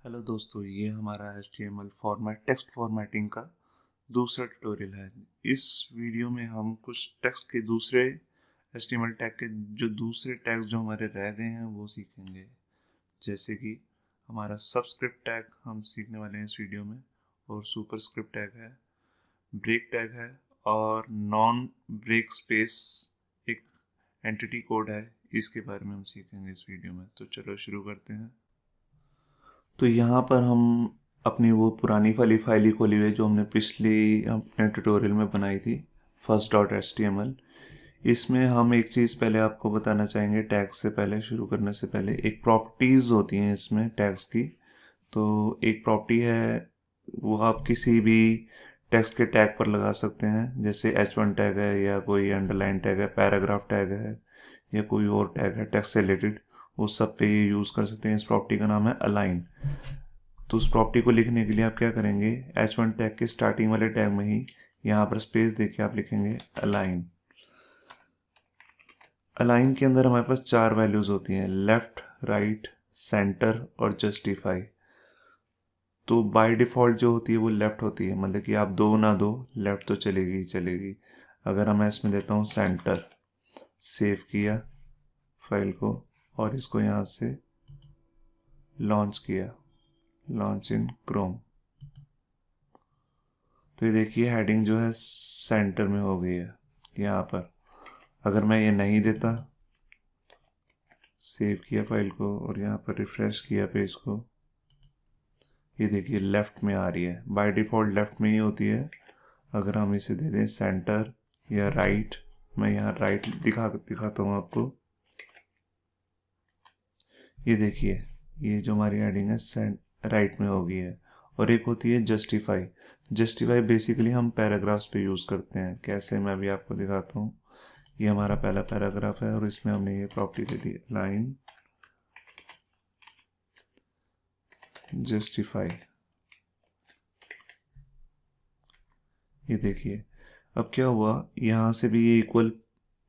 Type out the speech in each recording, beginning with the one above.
Hello दोस्तों, ये हमारा HTML फॉर्मेट टेक्स्ट फॉर्मेटिंग का दूसरा ट्यूटोरियल है। इस वीडियो में हम कुछ टेक्स्ट के दूसरे HTML टैग के जो दूसरे टैग्स जो हमारे रह गए हैं वो सीखेंगे। जैसे कि हमारा सबस्क्रिप्ट टैग हम सीखने वाले हैं इस वीडियो में, और सुपरस्क्रिप्ट टैग है, ब्रेक टैग है, और नॉन ब्रेक स्पेस एक एंटिटी कोड है। इसके बारे में हम सीखेंगे इस वीडियो में। तो चलो शुरू करते हैं। तो यहाँ पर हम अपनी वो पुरानी वाली फाइल ही खोली हुई है जो हमने पिछली अपने ट्यूटोरियल में बनाई थी, first.html। इसमें हम एक चीज़ पहले आपको बताना चाहेंगे। टैग्स से पहले, शुरू करने से पहले, एक प्रॉपर्टीज़ होती हैं इसमें टैग्स की। तो एक प्रॉपर्टी है, वो आप किसी भी टेक्स्ट के टैग पर लगा सकते हैं। जैसे H1 टैग है, या कोई अंडरलाइन टैग है, पैराग्राफ टैग है, या कोई और टैग है टेक्स्ट से रिलेटेड, उस सब पे ये यूज़ कर सकते हैं। इस प्रॉपर्टी का नाम है अलाइन। तो उस प्रॉपर्टी को लिखने के लिए आप क्या करेंगे, H1 टैग के स्टार्टिंग वाले टैग में ही यहाँ पर स्पेस देके आप लिखेंगे अलाइन। अलाइन के अंदर हमारे पास 4 वैल्यूज़ होती हैं, लेफ्ट, राइट, सेंटर और जस्टिफाई। तो बाय डिफ़ॉल्ट जो होती है वो लेफ़्ट होती है, मतलब कि आप दो ना दो, लेफ़्ट तो चलेगी ही चलेगी। अगर मैं इसमें देता हूँ सेंटर, सेव किया फाइल को और इसको यहाँ से लॉन्च किया, लॉन्च इन क्रोम, तो ये देखिए हेडिंग जो है सेंटर में हो गई है यहाँ पर। अगर मैं ये नहीं देता, सेव किया फाइल को और यहाँ पर रिफ्रेश किया पेज को, ये देखिए लेफ़्ट में आ रही है। बाय डिफ़ॉल्ट लेफ़्ट में ही होती है। अगर हम इसे दे दें सेंटर या राइट, मैं यहाँ राइट दिखाता हूँ आपको। ये देखिए, ये जो हमारी हेडिंग है राइट में हो गई है। और एक होती है जस्टिफाई। जस्टिफाई बेसिकली हम पैराग्राफ्स पे यूज़ करते हैं। कैसे, मैं भी आपको दिखाता हूँ। ये हमारा पहला पैराग्राफ है और इसमें हमने ये प्रॉपर्टी दे दी, लाइन जस्टिफाई। ये देखिए, अब क्या हुआ, यहाँ से भी ये इक्वल,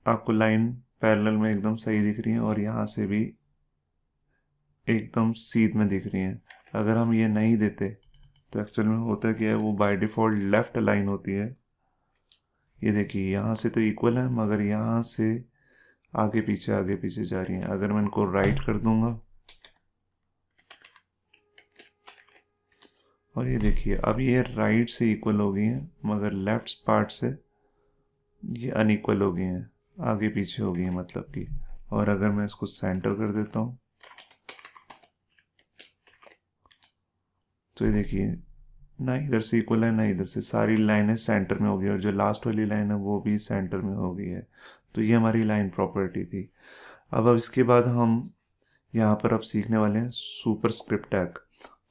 आपको लाइन पैरेलल में एकदम सही दिख रही है और यहाँ से भी एकदम सीध में दिख रही हैं। अगर हम ये नहीं देते तो एक्चुअल में होता क्या है, वो बाय डिफ़ॉल्ट लेफ़्ट लाइन होती है। ये देखिए, यहाँ से तो इक्वल है मगर यहाँ से आगे पीछे जा रही हैं। अगर मैं इनको राइट कर दूंगा और ये देखिए, अब ये राइट से इक्वल हो गई हैं मगर लेफ्ट पार्ट से ये अनइक्वल हो गई हैं, आगे पीछे हो गई हैं मतलब कि। और अगर मैं इसको सेंटर कर देता हूँ तो ये देखिए, ना इधर से इक्वल है ना इधर से, सारी लाइनें सेंटर में हो गई और जो लास्ट वाली लाइन है वो भी सेंटर में हो गई है। तो ये हमारी लाइन प्रॉपर्टी थी। अब इसके बाद हम यहाँ पर अब सीखने वाले हैं सुपरस्क्रिप्ट टैग।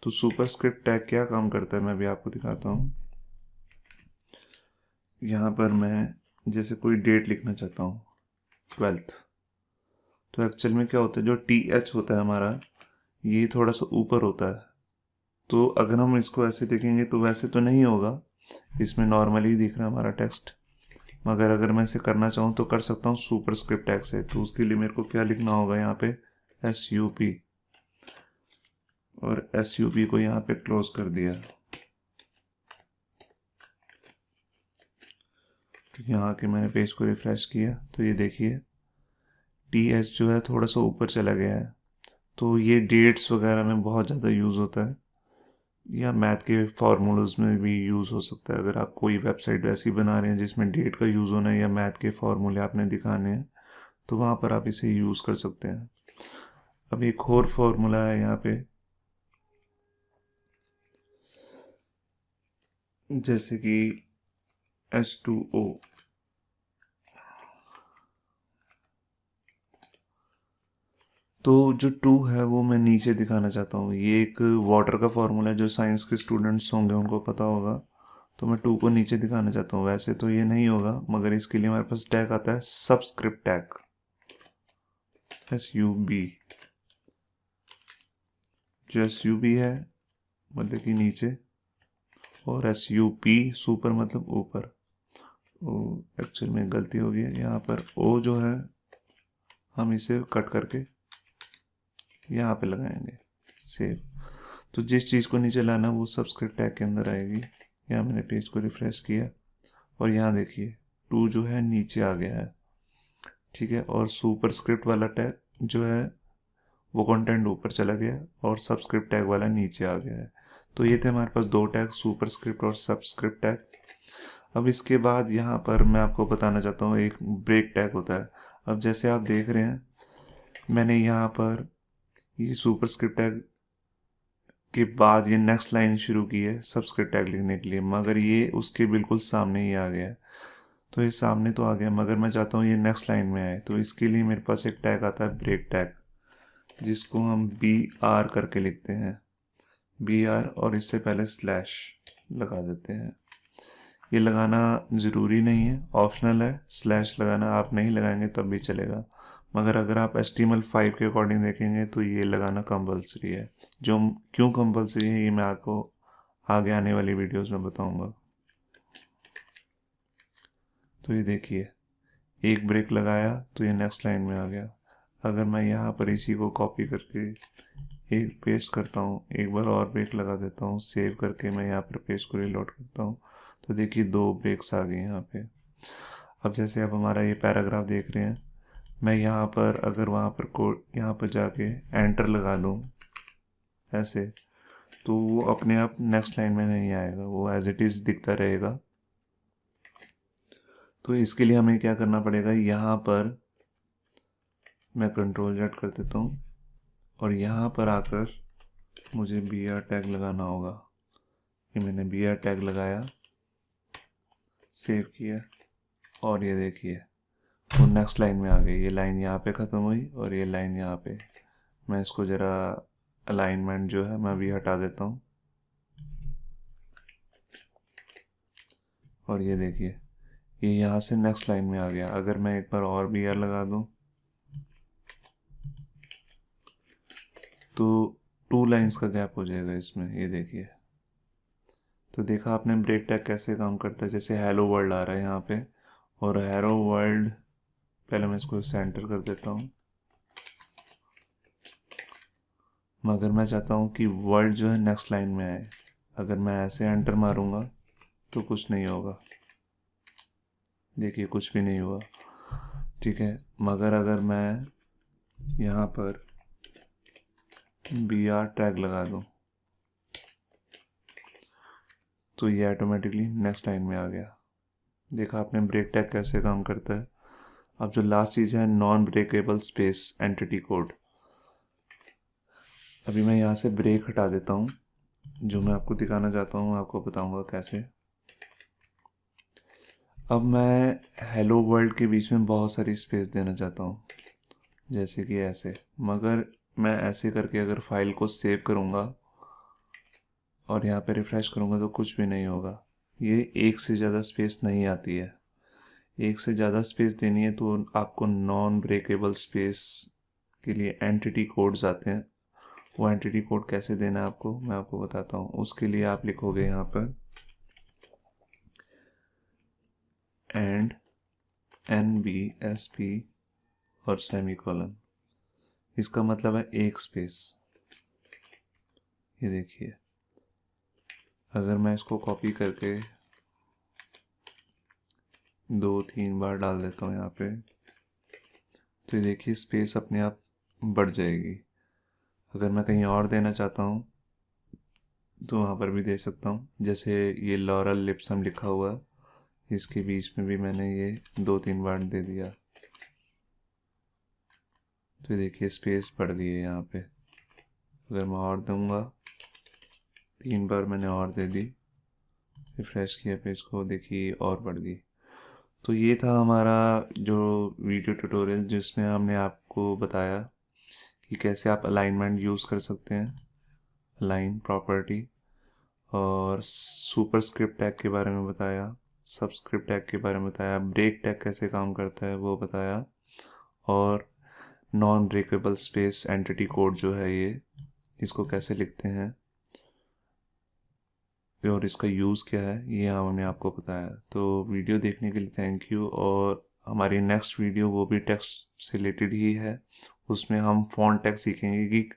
तो सुपरस्क्रिप्ट टैग क्या काम करता है मैं भी आपको दिखाता हूँ। यहाँ पर मैं जैसे कोई डेट लिखना चाहता हूँ, 12th, तो एक्चुअल में क्या होता है, जो TH होता है हमारा, ये थोड़ा सा ऊपर होता है। तो अगर हम इसको ऐसे देखेंगे तो वैसे तो नहीं होगा, इसमें नॉर्मली दिख रहा है हमारा टेक्स्ट, मगर अगर मैं इसे करना चाहूँ तो कर सकता हूँ सुपरस्क्रिप्ट टैग से। तो उसके लिए मेरे को क्या लिखना होगा, यहाँ पे SUP, और SUP को यहाँ पे क्लोज कर दिया। तो यहाँ के मैंने पेज को रिफ्रेश किया तो ये देखिए TH जो है थोड़ा सा ऊपर चला गया है। तो ये डेट्स वगैरह में बहुत ज़्यादा यूज़ होता है, या मैथ के फार्मूलाज में भी यूज़ हो सकता है। अगर आप कोई वेबसाइट वैसी बना रहे हैं जिसमें डेट का यूज़ होना है या मैथ के फार्मूले आपने दिखाने हैं, तो वहाँ पर आप इसे यूज़ कर सकते हैं। अब एक और फार्मूला है यहाँ पे, जैसे कि H2O। तो जो 2 है वो मैं नीचे दिखाना चाहता हूँ। ये एक वाटर का फार्मूला है, जो साइंस के स्टूडेंट्स होंगे उनको पता होगा। तो मैं 2 को नीचे दिखाना चाहता हूँ। वैसे तो ये नहीं होगा मगर इसके लिए हमारे पास टैग आता है सबस्क्रिप्ट टैग, SUB। जो SUB है मतलब कि नीचे, और SUP सुपर मतलब ऊपर। तो एक्चुअल में गलती हो गई है, यहाँ पर O जो है हम इसे कट करके यहाँ पे लगाएंगे, सेव। तो जिस चीज़ को नीचे लाना वो सबस्क्रिप्ट टैग के अंदर आएगी। यहाँ मैंने पेज को रिफ्रेश किया और यहाँ देखिए 2 जो है नीचे आ गया है, ठीक है। और सुपरस्क्रिप्ट वाला टैग जो है वो कंटेंट ऊपर चला गया और सबस्क्रिप्ट टैग वाला नीचे आ गया है। तो ये थे हमारे पास 2 टैग, सुपरस्क्रिप्ट और सबस्क्रिप्ट टैग। अब इसके बाद यहाँ पर मैं आपको बताना चाहता हूँ एक ब्रेक टैग होता है। अब जैसे आप देख रहे हैं मैंने यहाँ पर ये सुपरस्क्रिप्ट टैग के बाद ये नेक्स्ट लाइन शुरू की है सबस्क्रिप्ट टैग लिखने के लिए, मगर ये उसके बिल्कुल सामने ही आ गया है। तो ये सामने तो आ गया, मगर मैं चाहता हूँ ये नेक्स्ट लाइन में आए। तो इसके लिए मेरे पास एक टैग आता है ब्रेक टैग, जिसको हम BR करके लिखते हैं, BR, और इससे पहले स्लैश लगा देते हैं। ये लगाना ज़रूरी नहीं है, ऑप्शनल है। स्लैश लगाना आप नहीं लगाएंगे तब भी चलेगा, मगर अगर आप HTML5 के अकॉर्डिंग देखेंगे तो ये लगाना कंपलसरी है। जो क्यों कंपलसरी है ये मैं आपको आगे आने वाली वीडियोस में बताऊंगा। तो ये देखिए एक ब्रेक लगाया तो ये नेक्स्ट लाइन में आ गया। अगर मैं यहाँ पर इसी को कॉपी करके एक पेस्ट करता हूँ, एक बार और ब्रेक लगा देता हूँ, सेव करके मैं यहाँ पर पेज को रिलोड करता हूँ, तो देखिए 2 ब्रेक्स आ गए यहाँ पे। अब जैसे आप हमारा ये पैराग्राफ देख रहे हैं, मैं यहाँ पर अगर वहाँ पर कोड यहाँ पर जाके एंटर लगा दूँ ऐसे, तो वो अपने आप नेक्स्ट लाइन में नहीं आएगा, वो एज इट इज़ दिखता रहेगा। तो इसके लिए हमें क्या करना पड़ेगा, यहाँ पर मैं Ctrl Z कर देता हूँ और यहाँ पर आकर मुझे BR टैग लगाना होगा। ये मैंने BR टैग लगाया, सेव किया, और ये देखिए वो नेक्स्ट लाइन में आ गई। ये लाइन यहाँ पे ख़त्म हुई और ये लाइन यहाँ पे। मैं इसको ज़रा अलाइनमेंट जो है मैं भी हटा देता हूँ, और ये देखिए ये यहाँ से नेक्स्ट लाइन में आ गया। अगर मैं एक बार और BR लगा दूँ तो 2 लाइन्स का गैप हो जाएगा इसमें, ये देखिए। तो देखा आपने ब्रेक टैग कैसे काम करता है। जैसे हेलो वर्ल्ड आ रहा है यहाँ पे, और हेलो वर्ल्ड, पहले मैं इसको सेंटर कर देता हूँ, मगर मैं चाहता हूँ कि वर्ल्ड जो है नेक्स्ट लाइन में आए। अगर मैं ऐसे एंटर मारूंगा तो कुछ नहीं होगा, देखिए कुछ भी नहीं हुआ, ठीक है। मगर अगर मैं यहाँ पर BR टैग लगा दूँ तो ये ऑटोमेटिकली नेक्स्ट लाइन में आ गया। देखा आपने ब्रेक टैग कैसे काम करता है। अब जो लास्ट चीज़ है non breakable space entity code. अभी मैं यहाँ से ब्रेक हटा देता हूँ, जो मैं आपको दिखाना चाहता हूँ आपको बताऊँगा कैसे। अब मैं हेलो वर्ल्ड के बीच में बहुत सारी स्पेस देना चाहता हूँ, जैसे कि ऐसे, मगर मैं ऐसे करके अगर फाइल को सेव करूँगा और यहाँ पे रिफ़्रेश करूँगा तो कुछ भी नहीं होगा। ये एक से ज़्यादा स्पेस नहीं आती है। एक से ज़्यादा स्पेस देनी है तो आपको नॉन ब्रेकेबल स्पेस के लिए एंटिटी कोड्स आते हैं। वो एंटिटी कोड कैसे देना है आपको मैं आपको बताता हूँ। उसके लिए आप लिखोगे यहाँ पर एंड NBSP और सेमीकोलन। इसका मतलब है एक स्पेस। ये देखिए अगर मैं इसको कॉपी करके 2-3 बार डाल देता हूँ यहाँ पे, तो ये देखिए स्पेस अपने आप बढ़ जाएगी। अगर मैं कहीं और देना चाहता हूँ तो वहाँ पर भी दे सकता हूँ। जैसे ये लॉरल लिप्सम लिखा हुआ है, इसके बीच में भी मैंने ये 2-3 बार दे दिया, तो देखिए स्पेस बढ़ गई है यहाँ पे। अगर मैं और दूंगा, 3 बार मैंने और दे दी, रिफ्रेश किया पेज को, देखिए और बढ़ गई। तो ये था हमारा जो वीडियो ट्यूटोरियल, जिसमें हमने आपको बताया कि कैसे आप अलाइनमेंट यूज़ कर सकते हैं, अलाइन प्रॉपर्टी, और सुपरस्क्रिप्ट टैग के बारे में बताया, सबस्क्रिप्ट टैग के बारे में बताया, ब्रेक टैग कैसे काम करता है वो बताया, और non breakable space entity code जो है ये, इसको कैसे लिखते हैं और इसका यूज़ क्या है, ये हमने आपको बताया। तो वीडियो देखने के लिए थैंक यू। और हमारी नेक्स्ट वीडियो वो भी टेक्स्ट से रिलेटेड ही है। उसमें हम फ़ॉन्ट टैग सीखेंगे कि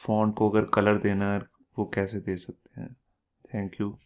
फ़ॉन्ट को अगर कलर देना है वो कैसे दे सकते हैं। Thank you.